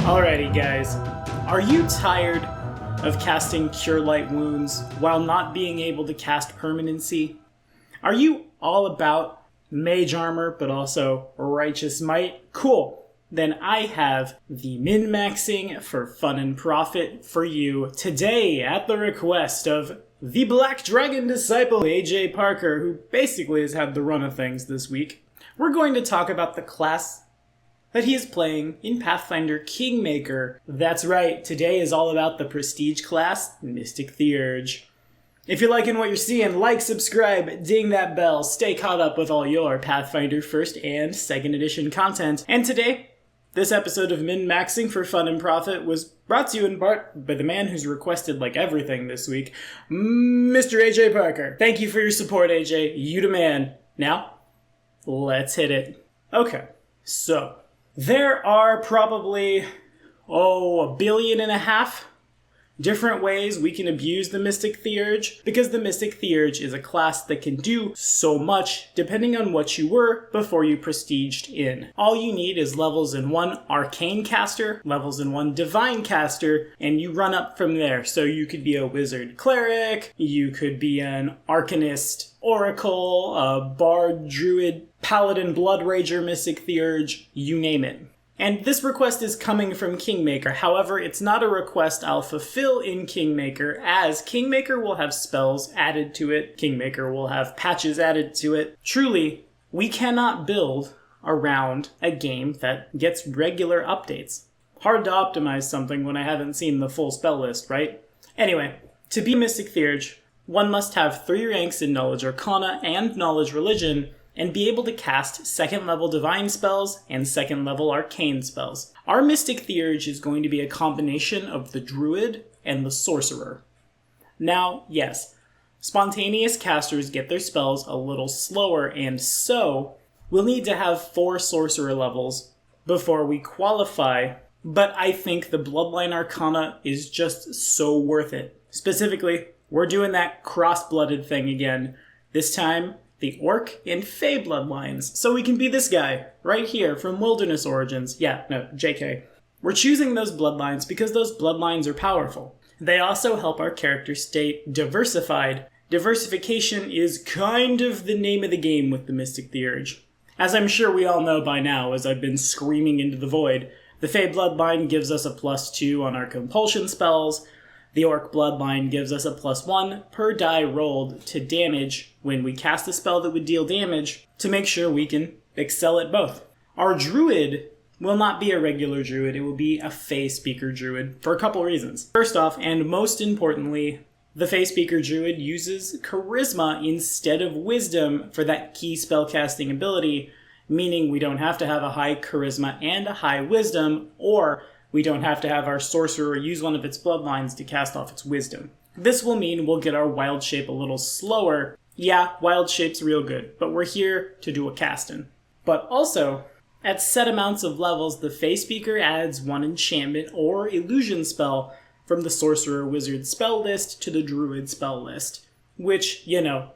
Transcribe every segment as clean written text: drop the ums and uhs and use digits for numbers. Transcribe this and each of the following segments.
Alrighty guys, are you tired of casting Cure Light Wounds while not being able to cast Permanency? Are you all about Mage Armor but also Righteous Might? Cool! Then I have the min-maxing for fun and profit for you today at the request of the Black Dragon Disciple AJ Parker, who basically has had the run of things this week. We're going to talk about the class that he is playing in Pathfinder Kingmaker. That's right, today is all about the prestige class, Mystic Theurge. If you're liking what you're seeing, like, subscribe, ding that bell, stay caught up with all your Pathfinder 1st and 2nd edition content. And today, this episode of Min-Maxing for Fun and Profit was brought to you in part by the man who's requested like everything this week, Mr. AJ Parker. Thank you for your support, AJ. You the man. Now, let's hit it. Okay, so there are probably, 1.5 billion different ways we can abuse the Mystic Theurge, because the Mystic Theurge is a class that can do so much depending on what you were before you prestiged in. All you need is levels in 1 Arcane Caster, levels in 1 Divine Caster, and you run up from there. So you could be a Wizard Cleric, you could be an Arcanist Oracle, a Bard Druid, Paladin Blood Rager Mystic Theurge, you name it. And this request is coming from Kingmaker. However, it's not a request I'll fulfill in Kingmaker, as Kingmaker will have spells added to it, Kingmaker will have patches added to it. Truly, we cannot build around a game that gets regular updates. Hard to optimize something when I haven't seen the full spell list, right? Anyway, to be Mystic Theurge, one must have 3 ranks in Knowledge Arcana and Knowledge Religion, and be able to cast 2nd level Divine spells and 2nd level Arcane spells. Our Mystic Theurge is going to be a combination of the Druid and the Sorcerer. Now, yes, spontaneous casters get their spells a little slower, and so we'll need to have 4 Sorcerer levels before we qualify, but I think the Bloodline Arcana is just so worth it. Specifically, we're doing that cross-blooded thing again. This time, the Orc and Fey bloodlines, so we can be this guy, right here, from Wilderness Origins. Yeah, no, JK. We're choosing those bloodlines because those bloodlines are powerful. They also help our character stay diversified. Diversification is kind of the name of the game with the Mystic Theurge. As I'm sure we all know by now, as I've been screaming into the void, the Fey bloodline gives us a +2 on our compulsion spells. The Orc bloodline gives us a +1 per die rolled to damage when we cast a spell that would deal damage, to make sure we can excel at both. Our Druid will not be a regular Druid, it will be a FEYSPEAKER Druid, for a couple reasons. First off, and most importantly, the FEYSPEAKER Druid uses Charisma instead of Wisdom for that key spellcasting ability, meaning we don't have to have a high Charisma and a high Wisdom, or we don't have to have our Sorcerer use one of its bloodlines to cast off its Wisdom. This will mean we'll get our Wild Shape a little slower. Yeah, Wild Shape's real good, but we're here to do a casting. But also, at set amounts of levels, the FEYSPEAKER adds 1 enchantment or illusion spell from the Sorcerer Wizard spell list to the Druid spell list, which,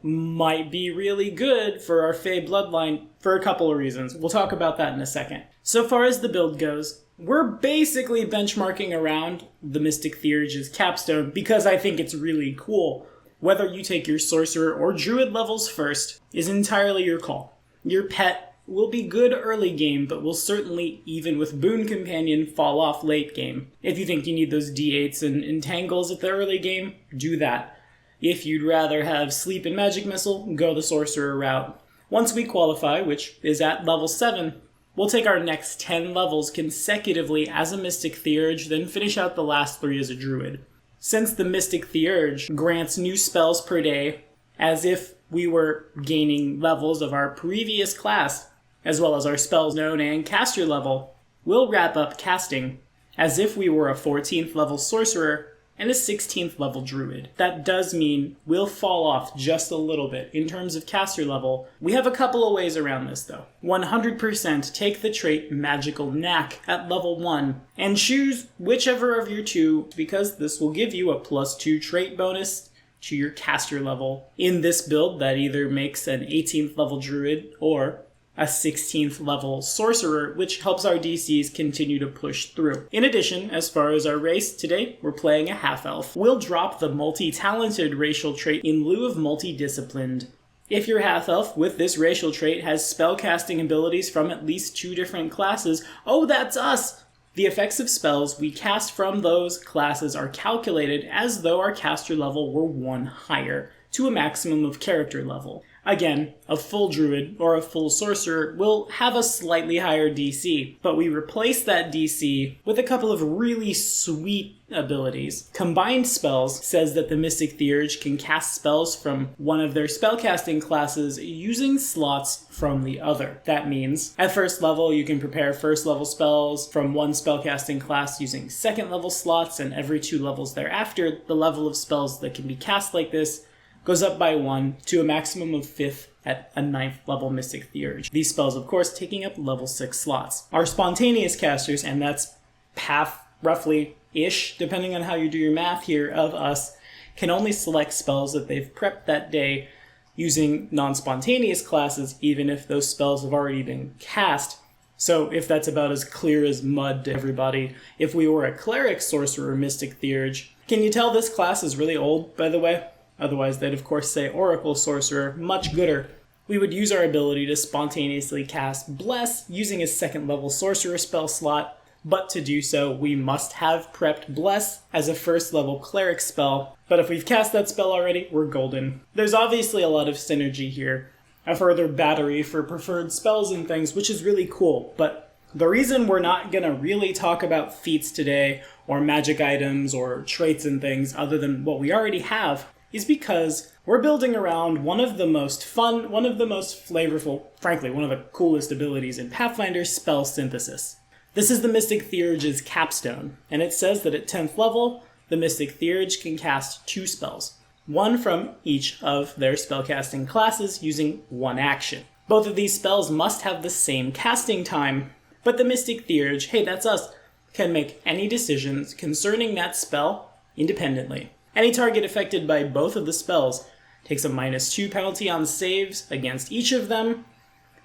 might be really good for our Fey bloodline for a couple of reasons. We'll talk about that in a second. So far as the build goes, we're basically benchmarking around the Mystic Theurge's capstone because I think it's really cool. Whether you take your Sorcerer or Druid levels first is entirely your call. Your pet will be good early game, but will certainly, even with Boon Companion, fall off late game. If you think you need those D8s and Entangles at the early game, do that. If you'd rather have Sleep and Magic Missile, go the Sorcerer route. Once we qualify, which is at level 7, we'll take our next 10 levels consecutively as a Mystic Theurge, then finish out the last 3 as a Druid. Since the Mystic Theurge grants new spells per day, as if we were gaining levels of our previous class, as well as our spells known and caster level, we'll wrap up casting as if we were a 14th level Sorcerer and a 16th level Druid. That does mean we'll fall off just a little bit in terms of caster level. We have a couple of ways around this though. 100% take the trait Magical Knack at level 1 and choose whichever of your 2, because this will give you a +2 trait bonus to your caster level. In this build, that either makes an 18th level Druid or a 16th level sorcerer, which helps our DCs continue to push through. In addition, as far as our race, today we're playing a half-elf. We'll drop the multi-talented racial trait in lieu of multi-disciplined. If your half-elf with this racial trait has spellcasting abilities from at least 2 different classes, oh, that's us! The effects of spells we cast from those classes are calculated as though our caster level were 1 higher, to a maximum of character level. Again, a full druid or a full sorcerer will have a slightly higher DC, but we replace that DC with a couple of really sweet abilities. Combined Spells says that the Mystic Theurge can cast spells from one of their spellcasting classes using slots from the other. That means, at first level, you can prepare first level spells from one spellcasting class using second level slots, and every 2 levels thereafter, the level of spells that can be cast like this goes up by 1 to a maximum of 5th at a 9th level Mystic Theurge. These spells, of course, taking up level 6 slots. Our spontaneous casters, and that's half, roughly-ish, depending on how you do your math here, of us, can only select spells that they've prepped that day using non-spontaneous classes, even if those spells have already been cast. So if that's about as clear as mud to everybody, if we were a Cleric, Sorcerer, Mystic Theurge, can you tell this class is really old, by the way? Otherwise, they'd of course say Oracle Sorcerer, much gooder. We would use our ability to spontaneously cast Bless using a 2nd level Sorcerer spell slot, but to do so, we must have prepped Bless as a 1st level Cleric spell. But if we've cast that spell already, we're golden. There's obviously a lot of synergy here, a further battery for preferred spells and things, which is really cool, but the reason we're not going to really talk about feats today, or magic items, or traits and things, other than what we already have, is because we're building around one of the most fun, one of the most flavorful, frankly, one of the coolest abilities in Pathfinder, Spell Synthesis. This is the Mystic Theurge's capstone, and it says that at 10th level, the Mystic Theurge can cast 2 spells, 1 from each of their spellcasting classes using 1 action. Both of these spells must have the same casting time, but the Mystic Theurge, hey, that's us, can make any decisions concerning that spell independently. Any target affected by both of the spells takes a -2 penalty on saves against each of them,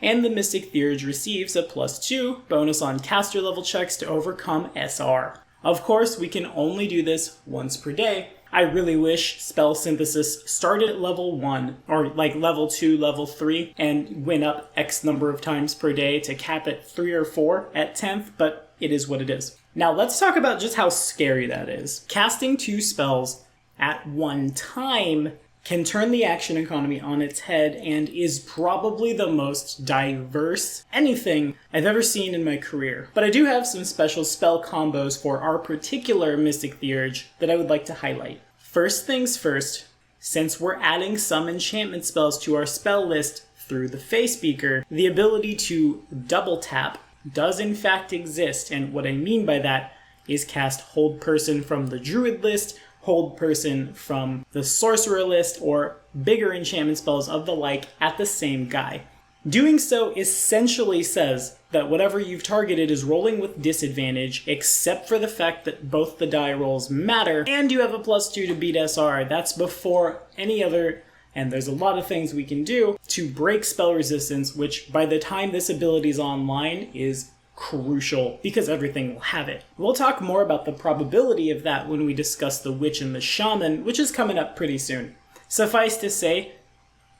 and the Mystic Theurge receives a +2 bonus on caster level checks to overcome SR. Of course, we can only do this once per day. I really wish Spell Synthesis started at level 1, or like level 2, level 3, and went up X number of times per day to cap at 3 or 4 at 10th, but it is what it is. Now let's talk about just how scary that is. Casting 2 spells at one time can turn the action economy on its head and is probably the most diverse anything I've ever seen in my career. But I do have some special spell combos for our particular Mystic Theurge that I would like to highlight. First things first, since we're adding some enchantment spells to our spell list through the FEYSPEAKER, the ability to double tap does in fact exist, and what I mean by that is cast Hold Person from the Druid list, Hold Person from the Sorcerer list, or bigger enchantment spells of the like at the same guy. Doing so essentially says that whatever you've targeted is rolling with disadvantage, except for the fact that both the die rolls matter, and you have a +2 to beat SR. That's before any other, and there's a lot of things we can do to break spell resistance, which by the time this ability is online is crucial, because everything will have it. We'll talk more about the probability of that when we discuss the Witch and the Shaman, which is coming up pretty soon. Suffice to say,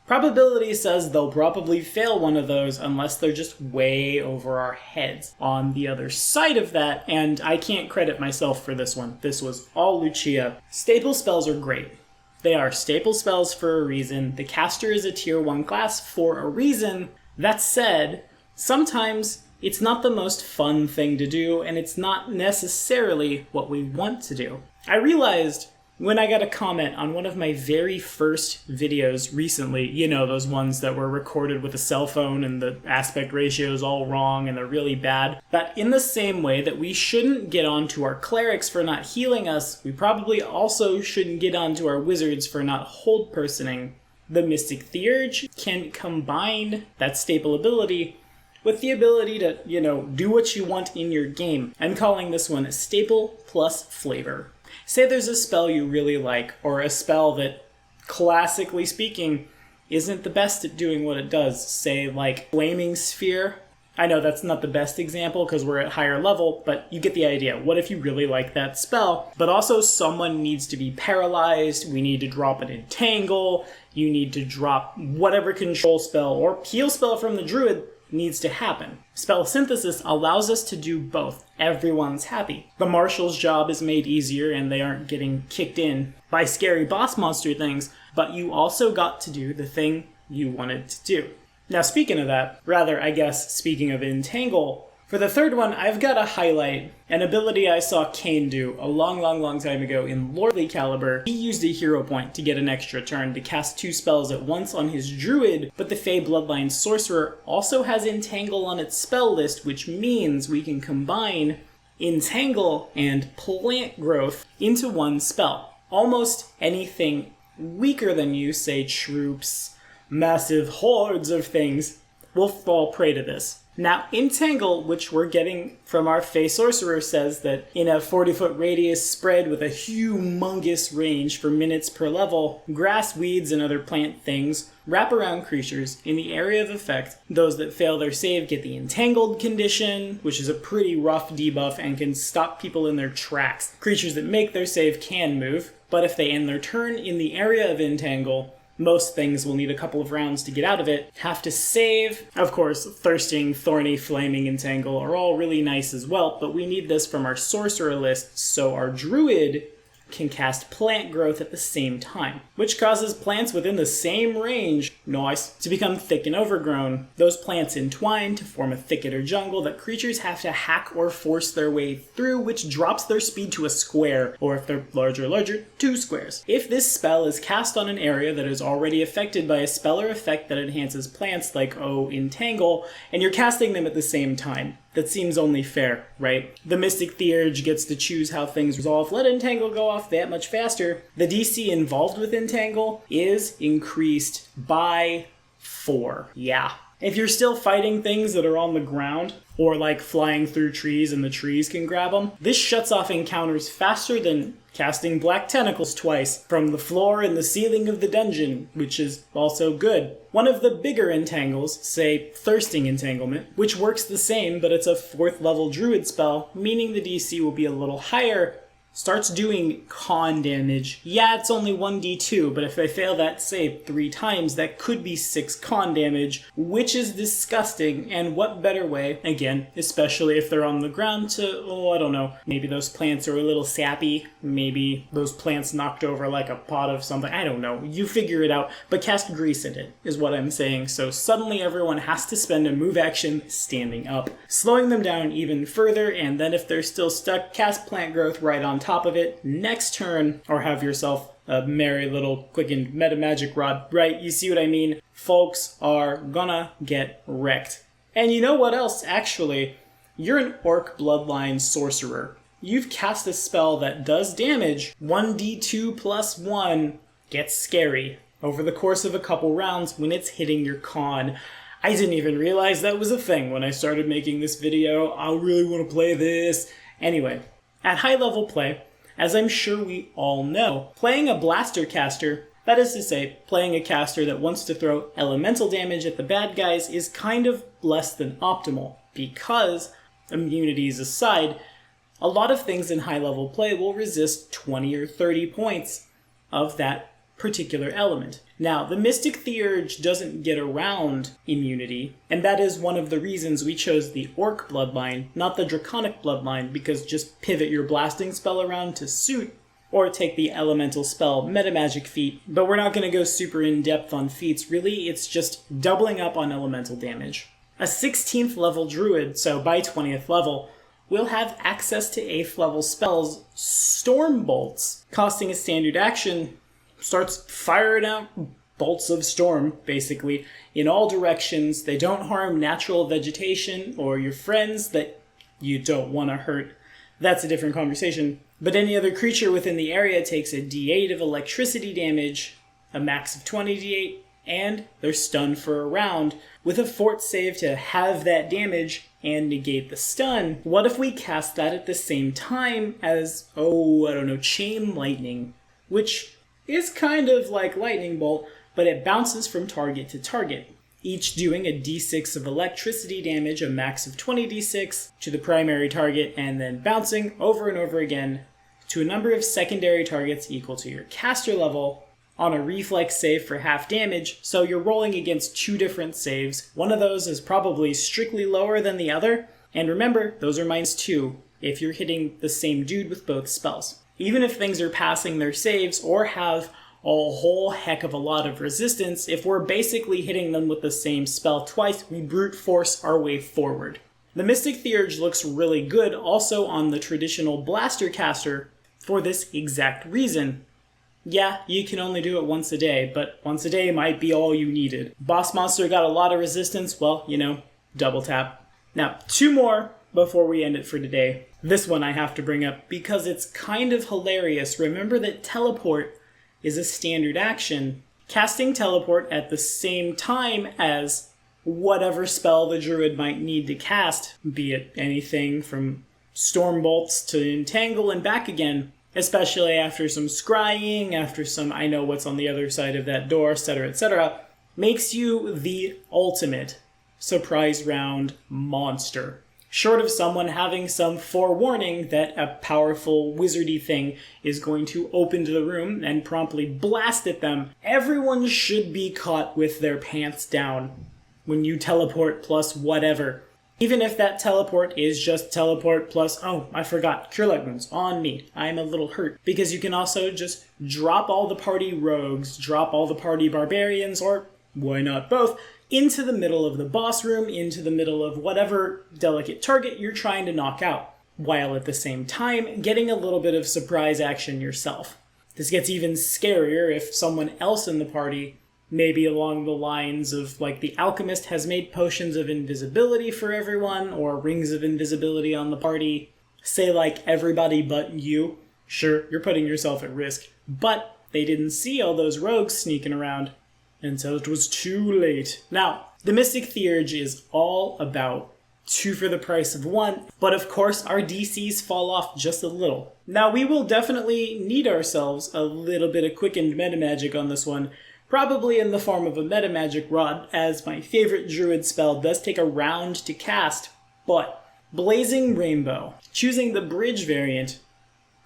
probability says they'll probably fail one of those unless they're just way over our heads. On the other side of that, and I can't credit myself for this one, this was all Lucia, staple spells are great. They are staple spells for a reason. The caster is a tier 1 class for a reason. That said, sometimes it's not the most fun thing to do, and it's not necessarily what we want to do. I realized when I got a comment on one of my very first videos recently, you know, those ones that were recorded with a cell phone and the aspect ratio is all wrong and they're really bad, that in the same way that we shouldn't get on to our clerics for not healing us, we probably also shouldn't get on to our wizards for not hold personing. The Mystic Theurge can combine that staple ability with the ability to, do what you want in your game. I'm calling this one staple plus flavor. Say there's a spell you really like, or a spell that, classically speaking, isn't the best at doing what it does. Say, like, Flaming Sphere. I know that's not the best example because we're at higher level, but you get the idea. What if you really like that spell? But also someone needs to be paralyzed, we need to drop an Entangle, you need to drop whatever control spell or heal spell from the druid needs to happen. Spell Synthesis allows us to do both. Everyone's happy. The Marshal's job is made easier and they aren't getting kicked in by scary boss monster things, but you also got to do the thing you wanted to do. Now, speaking of that, rather, I guess, speaking of Entangle, for the third one, I've got to highlight an ability I saw Kane do a long time ago in Lordly Caliber. He used a hero point to get an extra turn to cast 2 spells at once on his druid, but the Fey Bloodline Sorcerer also has Entangle on its spell list, which means we can combine Entangle and Plant Growth into one spell. Almost anything weaker than you, say troops, massive hordes of things, will fall prey to this. Now, Entangle, which we're getting from our Fey Sorcerer, says that in a 40-foot radius spread with a humongous range for minutes per level, grass, weeds, and other plant things wrap around creatures in the area of effect. Those that fail their save get the Entangled condition, which is a pretty rough debuff and can stop people in their tracks. Creatures that make their save can move, but if they end their turn in the area of Entangle, most things will need a couple of rounds to get out of it, have to save. Of course, Thirsting, Thorny, Flaming, Entangle are all really nice as well, but we need this from our Sorcerer list so our Druid can cast Plant Growth at the same time, which causes plants within the same range, nice, to become thick and overgrown. Those plants entwine to form a thicket or jungle that creatures have to hack or force their way through, which drops their speed to a square, or if they're larger, 2 squares. If this spell is cast on an area that is already affected by a spell or effect that enhances plants like, Entangle, and you're casting them at the same time, that seems only fair, right? The Mystic Theurge gets to choose how things resolve. Let Entangle go off that much faster. The DC involved with Entangle is increased by 4. Yeah. If you're still fighting things that are on the ground, or like flying through trees and the trees can grab them, this shuts off encounters faster than casting Black Tentacles twice from the floor and the ceiling of the dungeon, which is also good. One of the bigger entangles, say Thirsting Entanglement, which works the same but it's a 4th level druid spell, meaning the DC will be a little higher, starts doing con damage. Yeah, it's only 1d2, but if I fail that save 3 times, that could be 6 con damage, which is disgusting, and what better way, again, especially if they're on the ground, to, I don't know, maybe those plants are a little sappy, maybe those plants knocked over like a pot of something, I don't know, you figure it out, but cast Grease in it, is what I'm saying, so suddenly everyone has to spend a move action standing up, slowing them down even further, and then if they're still stuck, cast Plant Growth right on top of it next turn, or have yourself a merry little quickened meta magic rod, right? You see what I mean? Folks are gonna get wrecked. And you know what else, actually? You're an Orc Bloodline Sorcerer. You've cast a spell that does damage. 1d2 plus 1 gets scary over the course of a couple rounds when it's hitting your con. I didn't even realize that was a thing when I started making this video. I really want to play this. Anyway, at high level play, as I'm sure we all know, playing a Blaster caster, that is to say, playing a caster that wants to throw elemental damage at the bad guys, is kind of less than optimal, because, immunities aside, a lot of things in high level play will resist 20 or 30 points of that particular element. Now, the Mystic Theurge doesn't get around immunity, and that is one of the reasons we chose the Orc bloodline, not the Draconic bloodline, because just pivot your blasting spell around to suit, or take the elemental spell metamagic feat, but we're not going to go super in-depth on feats, really, it's just doubling up on elemental damage. A 16th level druid, so by 20th level, will have access to 8th level spells, Stormbolts, costing a standard action, starts firing out bolts of storm, basically, in all directions. They don't harm natural vegetation or your friends that you don't want to hurt. That's a different conversation. But any other creature within the area takes a d8 of electricity damage, a max of 20 d8, and they're stunned for a round, with a fort save to have that damage and negate the stun. What if we cast that at the same time as, Chain Lightning, which is kind of like Lightning Bolt, but it bounces from target to target, each doing a d6 of electricity damage, a max of 20d6, to the primary target, and then bouncing over and over again to a number of secondary targets equal to your caster level on a reflex save for half damage, so you're rolling against two different saves. One of those is probably strictly lower than the other, and remember, those are -2 if you're hitting the same dude with both spells. Even if things are passing their saves or have a whole heck of a lot of resistance, if we're basically hitting them with the same spell twice, we brute force our way forward. The Mystic Theurge looks really good also on the traditional blaster caster for this exact reason. Yeah, you can only do it once a day, but once a day might be all you needed. Boss monster got a lot of resistance, well, double tap. Now, 2 more before we end it for today. This one I have to bring up because it's kind of hilarious. Remember that teleport is a standard action. Casting teleport at the same time as whatever spell the druid might need to cast, be it anything from Stormbolts to Entangle and back again, especially after some scrying, after some I know what's on the other side of that door, etc., makes you the ultimate surprise round monster. Short of someone having some forewarning that a powerful wizardy thing is going to open to the room and promptly blast at them, everyone should be caught with their pants down when you teleport plus whatever. Even if that teleport is just teleport plus, oh, I forgot, Cure Light Wounds on me. I'm a little hurt. Because you can also just drop all the party rogues, drop all the party barbarians, or why not both, into the middle of the boss room, into the middle of whatever delicate target you're trying to knock out, while at the same time getting a little bit of surprise action yourself. This gets even scarier if someone else in the party, maybe along the lines of, like, the alchemist has made potions of invisibility for everyone, or rings of invisibility on the party. Say, like, everybody but you. Sure, you're putting yourself at risk, but they didn't see all those rogues sneaking around until it was too late. Now, the Mystic Theurge is all about 2 for the price of 1, but of course our DCs fall off just a little. Now, we will definitely need ourselves a little bit of quickened metamagic on this one, probably in the form of a metamagic rod, as my favorite druid spell does take a round to cast, but Blazing Rainbow, choosing the bridge variant,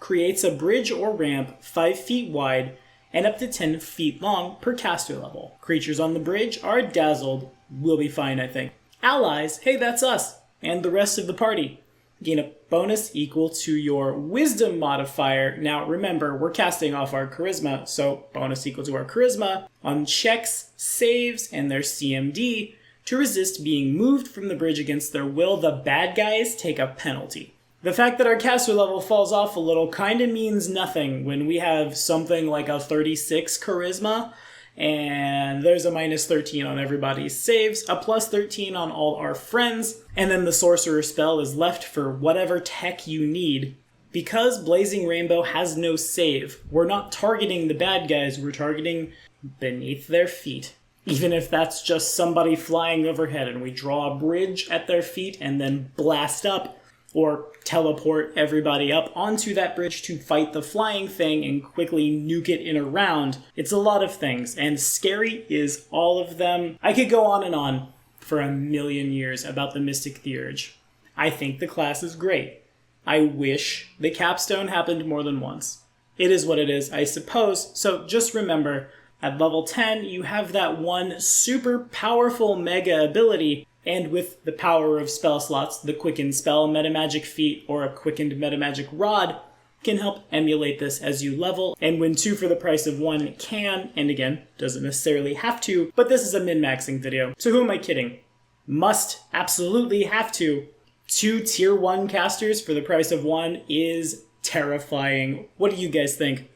creates a bridge or ramp 5 feet wide and up to 10 feet long per caster level. Creatures on the bridge are dazzled. We'll be fine, I think. Allies, hey, that's us, and the rest of the party, gain a bonus equal to your wisdom modifier. Now remember, we're casting off our charisma, so bonus equal to our charisma on checks, saves, and their CMD to resist being moved from the bridge against their will. The bad guys take a penalty. The fact that our caster level falls off a little kind of means nothing when we have something like a 36 charisma, and there's a -13 on everybody's saves, a +13 on all our friends, and then the sorcerer spell is left for whatever tech you need. Because Blazing Rainbow has no save, we're not targeting the bad guys, we're targeting beneath their feet. Even if that's just somebody flying overhead and we draw a bridge at their feet and then blast up, or teleport everybody up onto that bridge to fight the flying thing and quickly nuke it in a round. It's a lot of things, and scary is all of them. I could go on for a million years about the Mystic Theurge. I think the class is great. I wish the capstone happened more than once. It is what it is, I suppose, so just remember, at level 10, you have that one super powerful mega ability, and with the power of spell slots, the Quickened Spell, Metamagic Feat, or a Quickened Metamagic Rod can help emulate this as you level, and when 2 for the price of 1 can, and again, doesn't necessarily have to, but this is a min-maxing video, so who am I kidding? Must absolutely have to. 2 tier 1 casters for the price of 1 is terrifying. What do you guys think?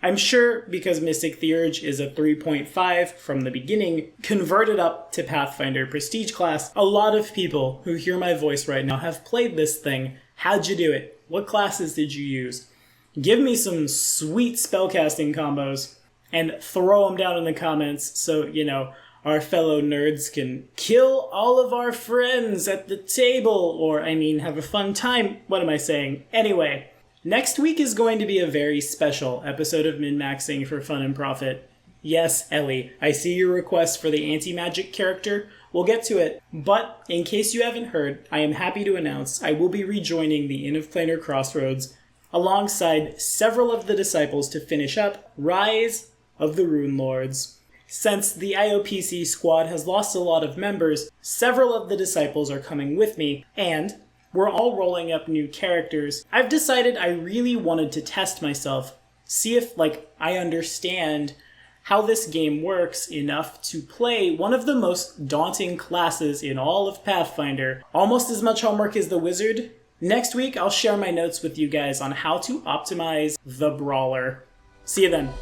I'm sure because Mystic Theurge is a 3.5 from the beginning, converted up to Pathfinder Prestige class, a lot of people who hear my voice right now have played this thing. How'd you do it? What classes did you use? Give me some sweet spellcasting combos and throw them down in the comments so, our fellow nerds can kill all of our friends at the table, or, have a fun time. What am I saying? Anyway. Next week is going to be a very special episode of Min-Maxing for Fun and Profit. Yes, Ellie, I see your request for the anti-magic character. We'll get to it. But, in case you haven't heard, I am happy to announce I will be rejoining the Inn of Planar Crossroads alongside several of the disciples to finish up Rise of the Rune Lords. Since the IOPC squad has lost a lot of members, several of the disciples are coming with me, and we're all rolling up new characters. I've decided I really wanted to test myself, see if, I understand how this game works enough to play one of the most daunting classes in all of Pathfinder. Almost as much homework as the wizard. Next week, I'll share my notes with you guys on how to optimize the Brawler. See you then.